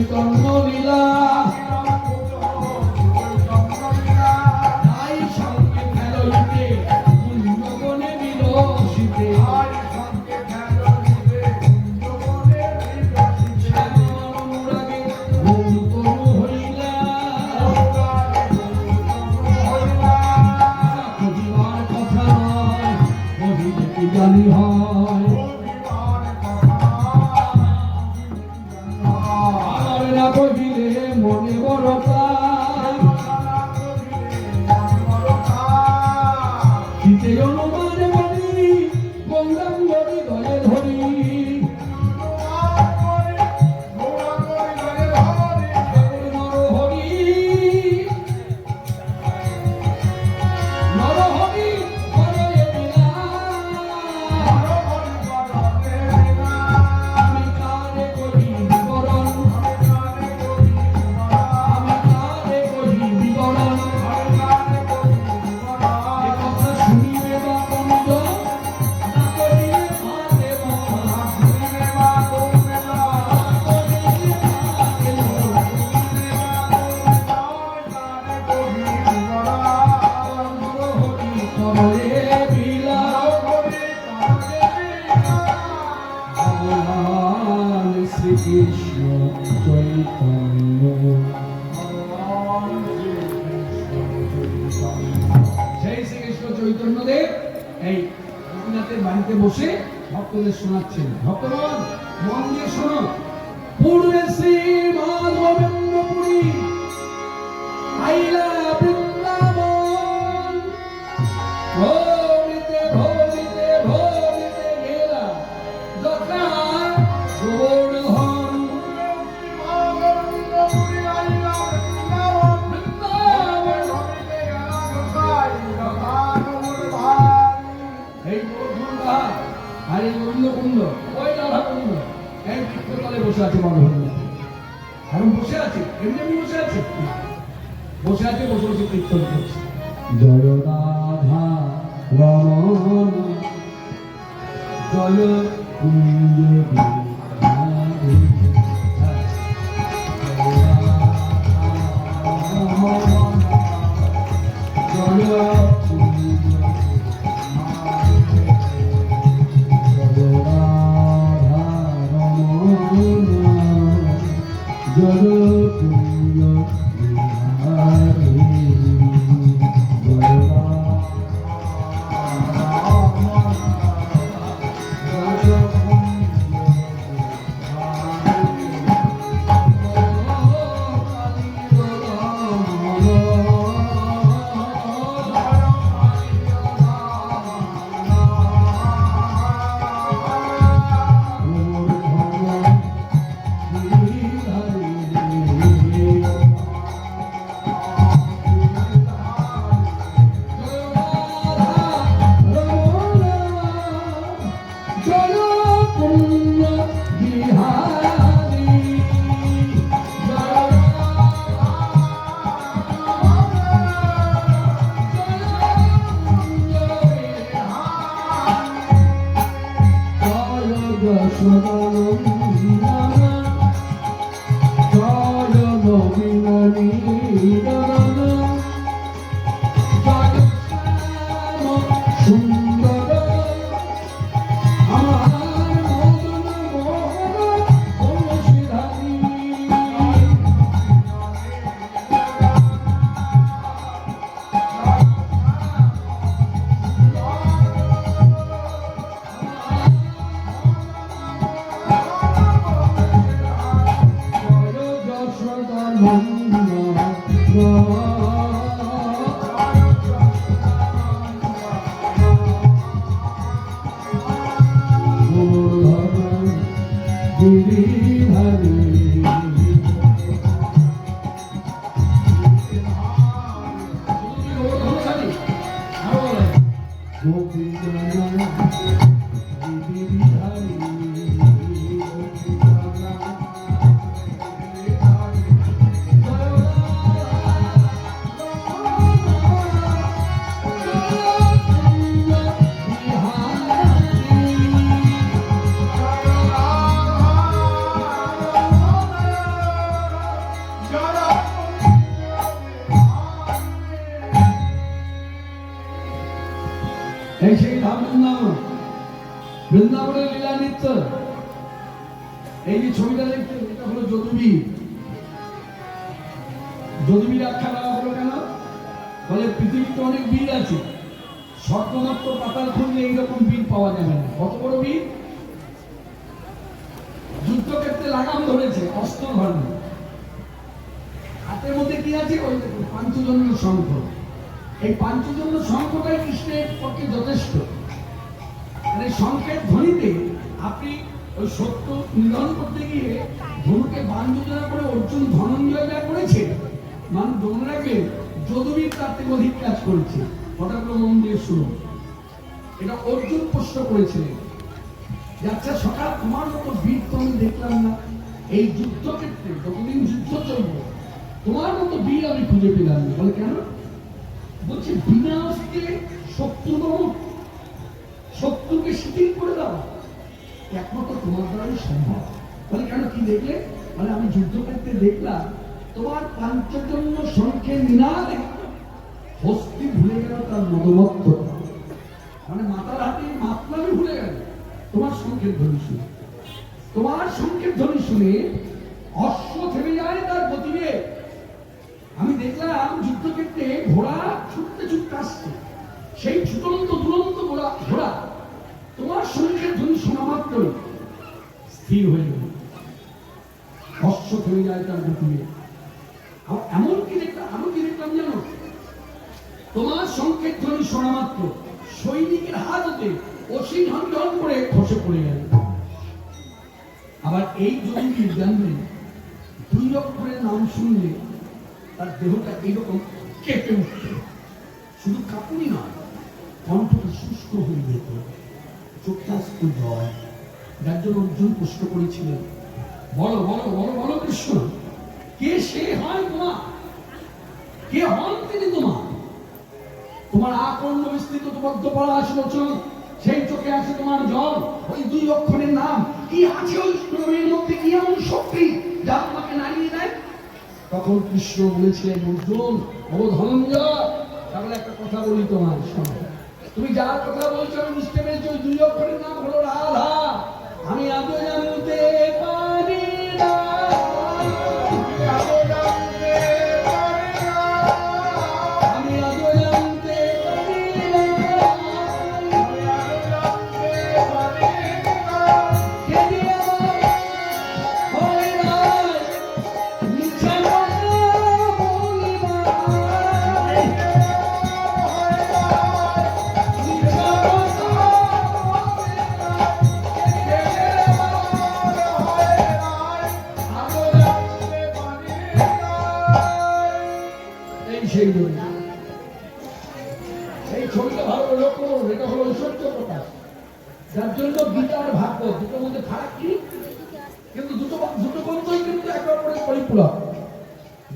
চৈতন্য লীলা তাই সঙ্গে খেলইতে কুঞ্জবনে বিলসিতে অনুরাগে ভুল তনু হইলা কহিবার কথা নয় কহিলে কি জানি হয় কহিলে মনে বড়তা শীতে অনুমান বলি গৌরাঙ্গরি দলে ধরি নরহরি বড়ে বিলা আমি কারে করি বিবরণ শ্রীকৃষ্ণ চৈতন্য সেই শ্রীকৃষ্ণ চৈতন্যদেব এই গোপীনাথের বাড়িতে বসে ভক্তদের শোনাচ্ছেন। ভক্তগণ মন দিয়ে শোনো। পূর্বে শ্রী মাধবেন্দ্রপুরী আইলা বৃন্দাবন ভোলিতে ভোলিতে ভোলিতে গেলা যথা গোবর্ধন এই গোবর্ধন পাহাড় আর এই গোবিন্দকুণ্ড ওই রাধাকুণ্ড এই বৃক্ষতলে বসে আছে মাধবেন্দ্র এখন বসে আছে এমনি এমনি বসে আছে বসে আছে বসে বসে কীর্তন করছে জয় রাধা রমণ জয় কুঞ্জ এই সেই ধাম বৃন্দাবন, বৃন্দাবনের লীলা নৃত্য। এই যে ছবিটা দেখছেন, এটা হলো যদুবীর। যদুবীর আখ্যা দেওয়া হলো কেন? বলে পৃথিবীতে অনেক বীর আছে, স্বর্গমাত্র পাতাল খুঁজলে এইরকম বীর পাওয়া যাবে না। কত বড় বীর! যুদ্ধক্ষেত্রে লাগাম ধরেছে, অস্ত্র ধরেন। হাতের মধ্যে কি আছে? ওই দেখুন পাঞ্চজন্য শঙ্খ। এই পাঞ্চজন্য শঙ্খটাই কৃষ্ণের পক্ষে যথেষ্ট। মানে শঙ্খের ধ্বনিতে আপনি ওই সত্য নিধন করতে গিয়ে ধনুকে বাণ যোজনা করে অর্জুন ধনঞ্জয় যা করেছে, মানুষ মনে রাখবেন যদুবীর তার থেকে অধিক কাজ করেছে। কথাগুলো মন দিয়ে শুনুন। এটা অর্জুন প্রশ্ন করেছিলেন, আচ্ছা সকাল তোমার মতো বীর তো আমি দেখলাম না এই যুদ্ধক্ষেত্রে, যতদিন যুদ্ধ চলবে তোমার মতো বীর আমি খুঁজে পেলাম না। বলে কেন? বলছে বিনা অস্ত্রে শত্রুকে শিথিল করে দাও একমাত্র তোমার দ্বারাই সম্ভব। বলে কেন, কি দেখলে? মানে আমি যুদ্ধক্ষেত্রে দেখলাম তোমার পাঞ্চজন্য শঙ্খের নিনাদে হস্তি ভুলে গেল তার মদমত্ত, মানে মাতার হাতে মাতলামি ভুলে গেল তোমার শঙ্খের ধ্বনি শুনে। তোমার শঙ্খের ধ্বনি শুনে অশ্ব থেমে যায় তার গতিবে। আমি দেখলাম যুদ্ধক্ষেত্রে ঘোড়া ছুটতে ছুটতে আসছে, সেই ছুটন্ত দুরন্ত ঘোড়া তোমার শঙ্খের ধ্বনি শোনা মাত্রই স্থির হয়ে গেল, অশ্ব থেমে যায় তার গতিবে। এমনকি দেখলাম, আমি কি দেখলাম জানো? তোমার শঙ্খের ধ্বনি শোনা মাত্র সৈনিকের হাত হতে অসীম ঢন করে খসে পড়ে গেল। আবার এই যদি জানবেন, 2 অক্ষরের নাম শুনলে তার দেহটা এইরকম কেঁপে উঠত। শুধু কাঁপুনি নয়, কণ্ঠটা শুষ্ক হয়ে যেত, চোখটা আসতো জল। যার জন্য অর্জুন প্রশ্ন করেছিলেন, বলো বলো বলো বলো কৃষ্ণ, কে সে হয় তোমার? কে হন তিনি তোমার? তোমার আকর্ণ বিস্তৃত বদ্ধ আসলোচন, সেই চোখে আসে তোমার জল। ওই 2 অক্ষরের নাম কি আছে? ওই প্রেমের মধ্যে কি এমন শক্তি যা তোমাকে নাড়িয়ে দেয়? তখন কৃষ্ণ বলেছিলেন, অর্জুন ও ধনঞ্জয়, তাহলে একটা কথা বলি তোমার শোনো। তুমি যার কথা বলছো আমি বুঝতে পেরেছি, ওই 2 অক্ষরের নাম হলো রাধা। আমি আদৌ জানতে পারি না, আমি আদৌ জানতে পারি না, কে দিয়ে হয় না মিছা কথা বলিবার, মিছা কথা এই সেই জন্য এই ছবিটা ভালো লক্ষ্য করুন। এটা হলো ঐশ্বর্য প্রকাশ, যার জন্য গীতার ভাগবত দুটোর মধ্যে ফারাক কি? কিন্তু দুটো গ্রন্থই কিন্তু একের পরে পরিপূরক।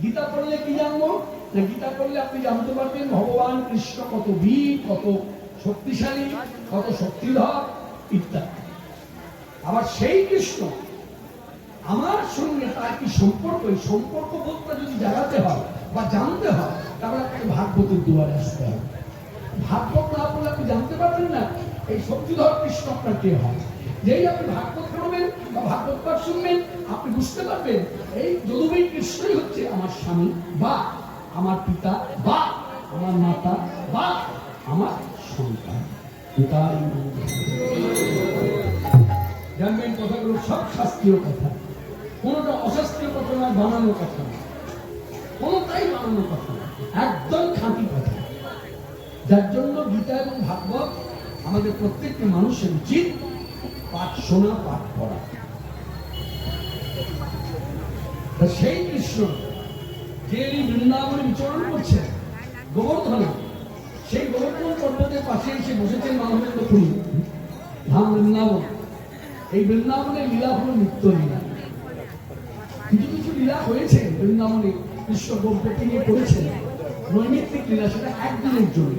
গীতা পড়লে কি জানবো? না, গীতা পড়লে আপনি জানতে পারবেন ভগবান কৃষ্ণ কত বীর, কত শক্তিশালী, কত শক্তিধর ইত্যাদি। আবার সেই কৃষ্ণ আমার সঙ্গে তার কি সম্পর্ক, এই সম্পর্ক বোধটা যদি জানাতে হয় বা জানতে হয়, তাহলে আপনাকে ভাগবতের দুয়ারে আসতে হবে। ভাগবত না পড়লে আপনি জানতে পারবেন না এই শক্তিধর কৃষ্ণ আপনার কে হয়। যেই আপনি ভাগবত পড়বেন বা ভাগবত পাঠ শুনবেন, আপনি বুঝতে পারবেন এই যদুবীর কৃষ্ণই হচ্ছে আমার স্বামী, বা আমার পিতা, বা আমার মাতা, বা আমার সন্তান। জানবেন কথাগুলো সব শাস্ত্রীয় কথা, কোনটা অশাস্ত্রীয় কথা না, বানানো কথা না, কোনটাই বানানো কথা না, একদম খাঁটি কথা। যার জন্য গীতা এবং ভাগবত আমাদের প্রত্যেকটি মানুষের উচিত পাঠ শোনা, পাঠ পড়া। সেই কৃষ্ণ যে বৃন্দাবনে বিচরণ করছেন গোবর্ধনে, সেই গোবর্ধন পর্বতের পাশে এসে বসেছেন মানবেন্দ্র পুরী ধাম বৃন্দাবন। এই বৃন্দাবনের লীলা হলো নিত্য লীলা। কিছু কিছু লীলা হয়েছে বৃন্দাবনে, কৃষ্ণ গোপকে নিয়ে করেছেন নৈমিত্তিক লীলা, সেটা একদিনের জন্য।